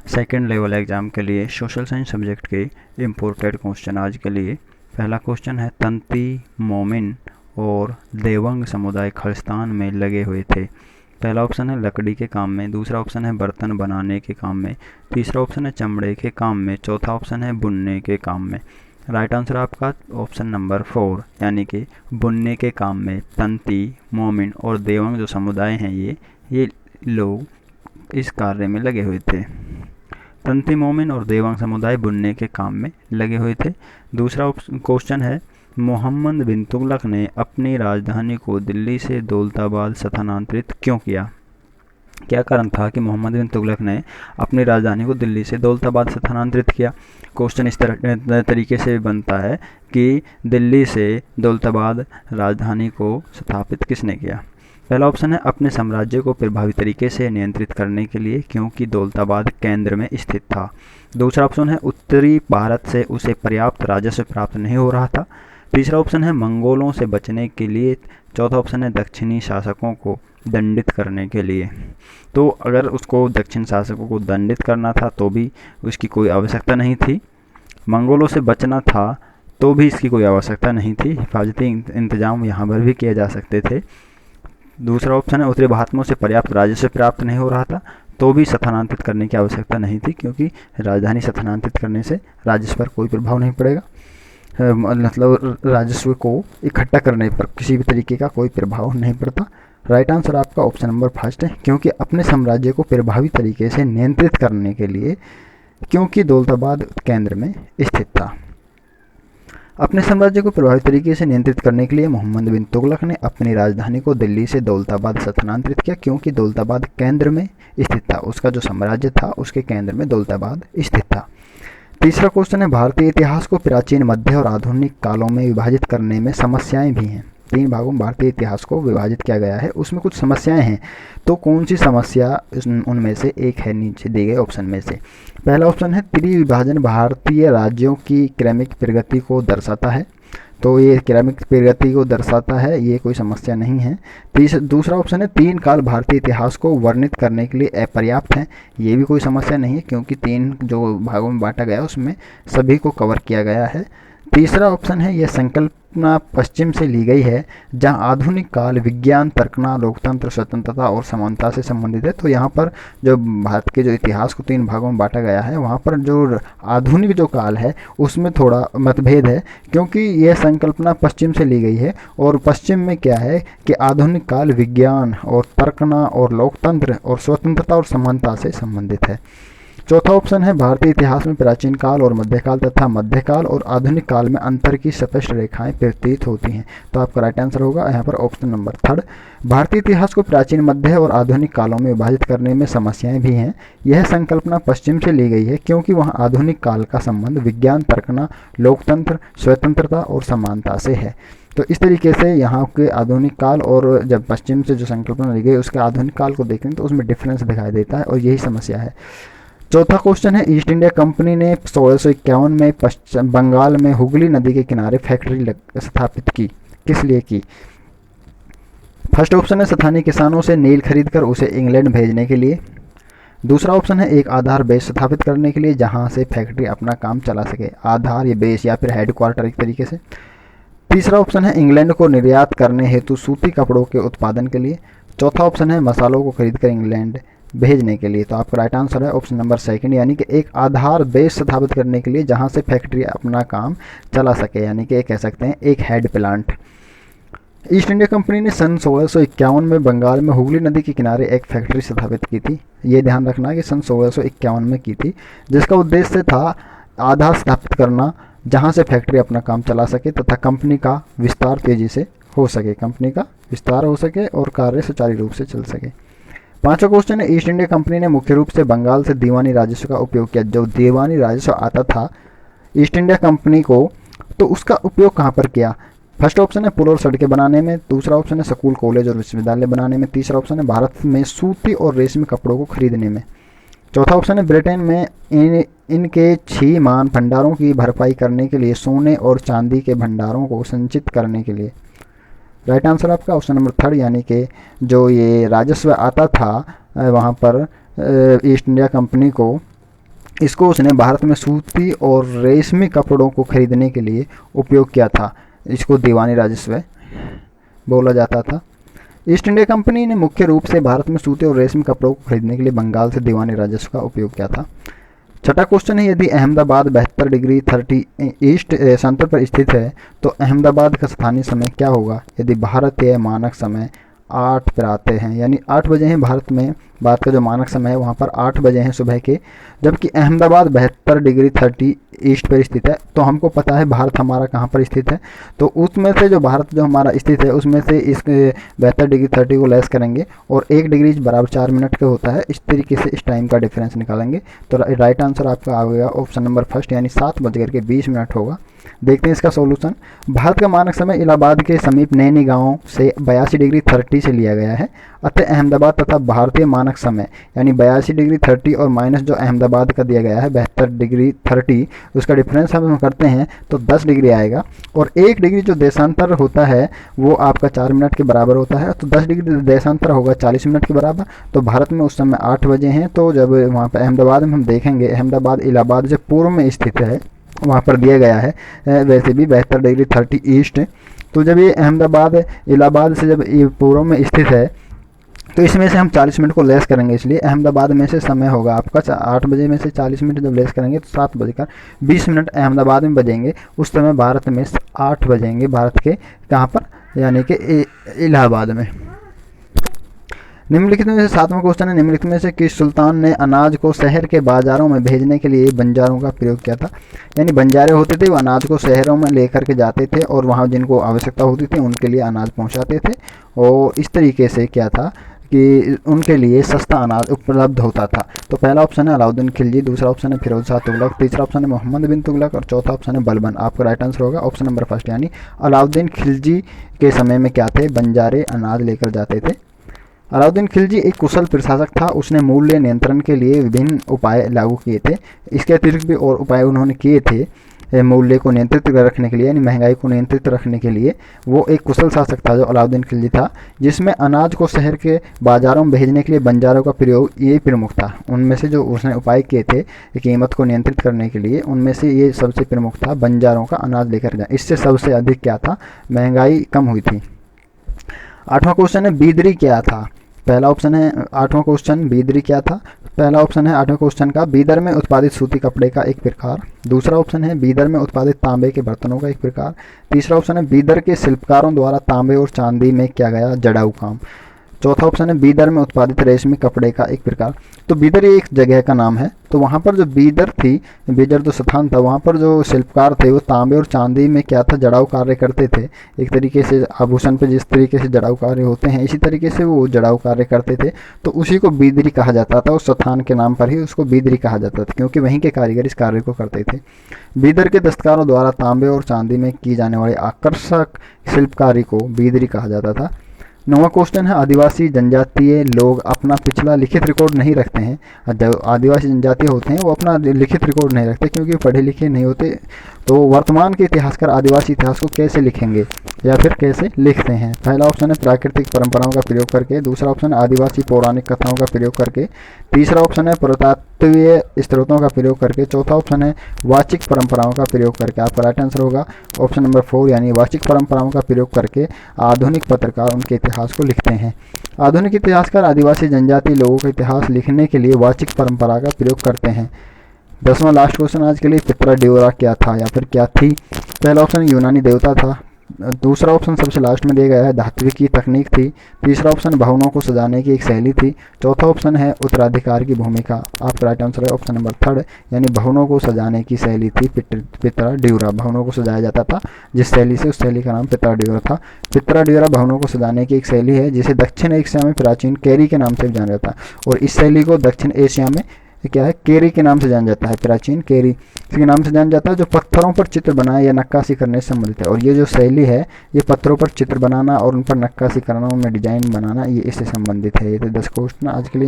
Second level exam के लिए social science subject के इम्पोर्टेंट क्वेश्चन आज के लिए। पहला क्वेश्चन है, तंती मोमिन और देवंग समुदाय खलिस्तान में लगे हुए थे। पहला ऑप्शन है लकड़ी के काम में, दूसरा ऑप्शन है बर्तन बनाने के काम में, तीसरा ऑप्शन है चमड़े के काम में, चौथा ऑप्शन है बुनने के काम में। राइट आंसर आपका ऑप्शन नंबर 4 यानी कि बुनने के काम में तंती मोमिन और देवंग जो समुदाय हैं ये लोग इस कार्य में लगे हुए थे। तंती मोमिन और देवंग समुदाय बुनने के काम में लगे हुए थे। दूसरा क्वेश्चन है, मोहम्मद बिन तुगलक ने अपनी राजधानी को दिल्ली से दौलताबाद स्थानांतरित क्यों किया? क्या कारण था कि मोहम्मद बिन तुगलक ने अपनी राजधानी को दिल्ली से दौलताबाद स्थानांतरित किया? क्वेश्चन इस तरीके से बनता है कि दिल्ली से दौलताबाद राजधानी को स्थापित किसने किया? पहला ऑप्शन है अपने साम्राज्य को प्रभावी तरीके से नियंत्रित करने के लिए, क्योंकि दौलताबाद केंद्र में स्थित था। दूसरा ऑप्शन है उत्तरी भारत से उसे पर्याप्त राजस्व प्राप्त नहीं हो रहा था। तीसरा ऑप्शन है मंगोलों से बचने के लिए। चौथा ऑप्शन है दक्षिणी शासकों को दंडित करने के लिए। तो अगर उसको दक्षिण शासकों को दंडित करना था तो भी उसकी कोई आवश्यकता नहीं थी, मंगोलों से बचना था तो भी इसकी कोई आवश्यकता नहीं थी, हिफाजती इंतजाम यहाँ पर भी किए जा सकते थे। दूसरा ऑप्शन है उत्तरी भारत में उसे पर्याप्त राजस्व प्राप्त नहीं हो रहा था, तो भी स्थानांतरित करने की आवश्यकता नहीं थी, क्योंकि राजधानी स्थानांतरित करने से राजस्व पर कोई प्रभाव नहीं पड़ेगा। मतलब राजस्व को इकट्ठा करने पर किसी भी तरीके का कोई प्रभाव नहीं पड़ता। राइट आंसर आपका ऑप्शन नंबर 1 है, क्योंकि अपने साम्राज्य को प्रभावी तरीके से नियंत्रित करने के लिए, क्योंकि दौलताबाद केंद्र में स्थित था। अपने साम्राज्य को प्रभावी तरीके से नियंत्रित करने के लिए मोहम्मद बिन तुगलक ने अपनी राजधानी को दिल्ली से दौलताबाद स्थानांतरित किया, क्योंकि दौलताबाद केंद्र में स्थित था। उसका जो साम्राज्य था उसके केंद्र में दौलताबाद स्थित था। तीसरा क्वेश्चन है, भारतीय इतिहास को प्राचीन, मध्य और आधुनिक कालों में विभाजित करने में समस्याएं भी हैं। 3 भागों में भारतीय इतिहास को विभाजित किया गया है, उसमें कुछ समस्याएं हैं। तो कौन सी समस्या उनमें से एक है नीचे दिए गए ऑप्शन में से? पहला ऑप्शन है त्रिविभाजन भारतीय राज्यों की क्रमिक प्रगति को दर्शाता है। तो ये क्रमिक प्रगति को दर्शाता है, ये कोई समस्या नहीं है। दूसरा ऑप्शन है 3 काल भारतीय इतिहास को वर्णित करने के लिए अपर्याप्त है। ये भी कोई समस्या नहीं है, क्योंकि 3 जो भागों में बांटा गया उसमें सभी को कवर किया गया है। तीसरा ऑप्शन है यह संकल्पना पश्चिम से ली गई है, जहां आधुनिक काल विज्ञान, तर्कना, लोकतंत्र, स्वतंत्रता और समानता से संबंधित है। तो यहाँ पर जो भारत के जो इतिहास को 3 भागों में बांटा गया है, वहाँ पर जो आधुनिक जो काल है उसमें थोड़ा मतभेद है, क्योंकि यह संकल्पना पश्चिम से ली गई है और पश्चिम में क्या है कि आधुनिक काल विज्ञान और तर्कना और लोकतंत्र और स्वतंत्रता और समानता से संबंधित है। चौथा ऑप्शन है भारतीय इतिहास में प्राचीन काल और मध्यकाल तथा मध्यकाल और आधुनिक काल में अंतर की स्पष्ट रेखाएं प्रतीत होती हैं। तो आपका राइट आंसर होगा यहाँ पर ऑप्शन नंबर 3। भारतीय इतिहास को प्राचीन, मध्य और आधुनिक कालों में विभाजित करने में समस्याएं भी हैं। यह संकल्पना पश्चिम से ली गई है, क्योंकि वहाँ आधुनिक काल का संबंध विज्ञान, तर्कना, लोकतंत्र, स्वतंत्रता और समानता से है। तो इस तरीके से यहाँ के आधुनिक काल और जब पश्चिम से जो संकल्पना ली गई उसके आधुनिक काल को देखें तो उसमें डिफरेंस दिखाई देता है, और यही समस्या है। चौथा क्वेश्चन है, ईस्ट इंडिया कंपनी ने 1651 में पश्चिम बंगाल में हुगली नदी के किनारे फैक्ट्री स्थापित की, किस लिए की? फर्स्ट ऑप्शन है स्थानीय किसानों से नील खरीदकर उसे इंग्लैंड भेजने के लिए। दूसरा ऑप्शन है एक आधार बेस स्थापित करने के लिए, जहां से फैक्ट्री अपना काम चला सके। आधार या बेस या फिर हेडक्वार्टर एक तरीके से। तीसरा ऑप्शन है इंग्लैंड को निर्यात करने हेतु सूती कपड़ों के उत्पादन के लिए। चौथा ऑप्शन है मसालों को खरीदकर इंग्लैंड भेजने के लिए। तो आपका राइट आंसर है ऑप्शन नंबर 2 यानी कि एक आधार बेस स्थापित करने के लिए जहां से फैक्ट्री अपना काम चला सके, यानी कि कह सकते हैं एक head plant. East India company ने सन 1651 में बंगाल में हुगली नदी के किनारे एक फैक्ट्री स्थापित की थी। ये ध्यान रखना कि सन 1651 में की थी, जिसका उद्देश्य था आधार स्थापित करना जहां से फैक्ट्री अपना काम चला सके तथा कंपनी का विस्तार तेजी से हो सके, कंपनी का विस्तार हो सके और कार्य सुचारू रूप से चल सके। पांचवा क्वेश्चन है, ईस्ट इंडिया कंपनी ने मुख्य रूप से बंगाल से दीवानी राजस्व का उपयोग किया। जो दीवानी राजस्व आता था ईस्ट इंडिया कंपनी को, तो उसका उपयोग कहाँ पर किया? फर्स्ट ऑप्शन है पुल और सड़कें बनाने में। दूसरा ऑप्शन है स्कूल, कॉलेज और विश्वविद्यालय बनाने में। तीसरा ऑप्शन है भारत में सूती और रेशमी कपड़ों को खरीदने में। चौथा ऑप्शन है ब्रिटेन में इनके क्षीयमान भंडारों की भरपाई करने के लिए, सोने और चांदी के भंडारों को संचित करने के लिए। राइट आंसर आपका ऑप्शन नंबर 3 यानी कि जो ये राजस्व आता था वहाँ पर ईस्ट इंडिया कंपनी को इसको उसने भारत में सूती और रेशमी कपड़ों को खरीदने के लिए उपयोग किया था। इसको दीवानी राजस्व बोला जाता था। ईस्ट इंडिया कंपनी ने मुख्य रूप से भारत में सूते और रेशमी कपड़ों को खरीदने के लिए बंगाल से दीवानी राजस्व का उपयोग किया था। छठा क्वेश्चन है, यदि अहमदाबाद 72 डिग्री 30 ईस्ट सेंटर पर स्थित है तो अहमदाबाद का स्थानीय समय क्या होगा यदि भारतीय मानक समय 8 पर आते हैं, यानी 8 बजे हैं भारत में, भारत का जो मानक समय है वहाँ पर 8 बजे हैं सुबह के, जबकि अहमदाबाद 72 डिग्री 30 ईस्ट पर स्थित है। तो हमको पता है भारत हमारा कहाँ पर स्थित है, तो उसमें से जो भारत जो हमारा स्थित है उसमें से इस 72 डिग्री 30 को लेस करेंगे और 1 डिग्री बराबर 4 मिनट का होता है। इस तरीके से इस टाइम का डिफरेंस निकालेंगे तो राइट आंसर आपका आएगा ऑप्शन नंबर फर्स्ट, यानी 7:20 होगा। देखते हैं इसका सॉल्यूशन। भारत का मानक समय इलाहाबाद के समीप नैनी गांव से 82 डिग्री 30 से लिया गया है। अतः अहमदाबाद तथा भारतीय मानक समय यानी 82 डिग्री 30 और माइनस जो अहमदाबाद का दिया गया है 72 डिग्री 30, उसका डिफरेंस हम करते हैं तो 10 डिग्री आएगा और 1 डिग्री जो देशांतर होता है वो आपका 4 मिनट के बराबर होता है, तो 10 डिग्री देशांतर होगा 40 मिनट के बराबर। तो भारत में उस समय 8 बजे हैं, तो जब वहाँ पर अहमदाबाद में हम देखेंगे, अहमदाबाद इलाहाबाद जो पूर्व में स्थित है वहाँ पर दिया गया है वैसे भी 72 डिग्री 30 ईस्ट। तो जब ये अहमदाबाद इलाहाबाद से जब ये पूर्व में स्थित है तो इसमें से हम 40 मिनट को लेस करेंगे, इसलिए अहमदाबाद में से समय होगा आपका 8 बजे में से 40 मिनट जब लेस करेंगे तो 7:20 अहमदाबाद में बजेंगे। उस समय भारत में 8 बजेंगे, भारत के कहाँ पर, यानी कि इलाहाबाद में। निम्नलिखित में से 7वां क्वेश्चन है, निम्नलिखित में से किस सुल्तान ने अनाज को शहर के बाजारों में भेजने के लिए बंजारों का प्रयोग किया था। यानी बंजारे होते थे वो अनाज को शहरों में लेकर के जाते थे और वहाँ जिनको आवश्यकता होती थी उनके लिए अनाज पहुँचाते थे और इस तरीके से क्या था कि उनके लिए सस्ता अनाज उपलब्ध होता था। तो पहला ऑप्शन है अलाउद्दीन खिलजी, दूसरा ऑप्शन है फिरोज शाह तुगलक, तीसरा ऑप्शन है मोहम्मद बिन तुगलक और चौथा ऑप्शन है बलबन। आपका राइट आंसर होगा ऑप्शन नंबर फर्स्ट, यानी अलाउद्दीन खिलजी के समय में क्या थे, बंजारे अनाज लेकर जाते थे। अलाउद्दीन खिलजी एक कुशल प्रशासक था, उसने मूल्य नियंत्रण के लिए विभिन्न उपाय लागू किए थे। इसके अतिरिक्त भी और उपाय उन्होंने किए थे मूल्य को नियंत्रित रखने के लिए, यानी महंगाई को नियंत्रित रखने के लिए। वो एक कुशल शासक था जो अलाउद्दीन खिलजी था, जिसमें अनाज को शहर के बाजारों में भेजने के लिए बंजारों का प्रयोग ये प्रमुख था। उनमें से जो उसने उपाय किए थे कीमत को नियंत्रित करने के लिए, उनमें से ये सबसे प्रमुख था बंजारों का अनाज लेकर जाए। इससे सबसे अधिक क्या था, महंगाई कम हुई थी। 8वां क्वेश्चन है बीदरी क्या था। पहला ऑप्शन है 8वां क्वेश्चन बीदरी क्या था। पहला ऑप्शन है 8वें क्वेश्चन का बीदर में उत्पादित सूती कपड़े का एक प्रकार। दूसरा ऑप्शन है बीदर में उत्पादित तांबे के बर्तनों का एक प्रकार। तीसरा ऑप्शन है बीदर के शिल्पकारों द्वारा तांबे और चांदी में किया गया जड़ाऊ काम। चौथा ऑप्शन है बीदर में उत्पादित रेशमी कपड़े का एक प्रकार। तो बीदर ये एक जगह का नाम है, तो वहाँ पर जो बीदर थी, बीदर जो स्थान था, वहाँ पर जो शिल्पकार थे वो तांबे और चांदी में क्या था, जड़ाऊ कार्य करते थे। एक तरीके से आभूषण पे जिस तरीके से जड़ाऊ कार्य होते हैं इसी तरीके से वो जड़ाऊ कार्य करते थे, तो उसी को बीदरी कहा जाता था। उस स्थान के नाम पर ही उसको बीदरी कहा जाता था, क्योंकि वहीं के कारीगर इस कार्य को करते थे। बीदर के दस्तकारों द्वारा तांबे और चांदी में की जाने वाली आकर्षक शिल्पकारी को बीदरी कहा जाता था। 9वां क्वेश्चन है आदिवासी जनजातीय लोग अपना पिछला लिखित रिकॉर्ड नहीं रखते हैं। जो आदिवासी जनजातीय होते हैं वो अपना लिखित रिकॉर्ड नहीं रखते क्योंकि पढ़े लिखे नहीं होते। तो वर्तमान के इतिहासकार आदिवासी इतिहास को कैसे लिखेंगे या फिर कैसे लिखते हैं। पहला ऑप्शन है प्राकृतिक परंपराओं का प्रयोग करके, दूसरा ऑप्शन है आदिवासी पौराणिक कथाओं का प्रयोग करके, तीसरा ऑप्शन है पुरातत्वीय स्रोतों का प्रयोग करके, चौथा ऑप्शन है वाचिक परंपराओं का प्रयोग करके। आपका राइट आंसर होगा ऑप्शन नंबर 4, यानी वाचिक परंपराओं का प्रयोग करके आधुनिक पत्रकार उनके इतिहास को लिखते हैं। आधुनिक इतिहासकार आदिवासी जनजाति लोगों का इतिहास लिखने के लिए वाचिक परंपरा का प्रयोग करते हैं। 10वां लास्ट क्वेश्चन आज के लिए, पित्रा ड्योरा क्या था या फिर क्या थी। पहला ऑप्शन यूनानी देवता था, दूसरा ऑप्शन सबसे लास्ट में दिया गया है धात्विक की तकनीक थी, तीसरा ऑप्शन भवनों को सजाने की एक शैली थी, चौथा ऑप्शन है उत्तराधिकार की भूमिका। आपका राइट आंसर है ऑप्शन नंबर 3, यानी भवनों को सजाने की शैली थी पित्रा ड्योरा। भवनों को सजाया जाता था जिस शैली से, उस शैली का नाम पित्रा ड्योरा था। पित्रा ड्योरा भवनों को सजाने की एक शैली है जिसे दक्षिण एशिया में प्राचीन केरी के नाम से जाना जाता है, और इस शैली को दक्षिण एशिया में क्या है, केरी के नाम से जाना जाता है। प्राचीन केरी के नाम से जाना जाता है, जो पत्थरों पर चित्र बनाए या नक्काशी करने से संबंधित है। और ये जो शैली है ये पत्थरों पर चित्र बनाना और उन पर नक्काशी करना, उनमें डिजाइन बनाना, ये इससे संबंधित है। ये तो 10 क्वेश्चन आज के लिए।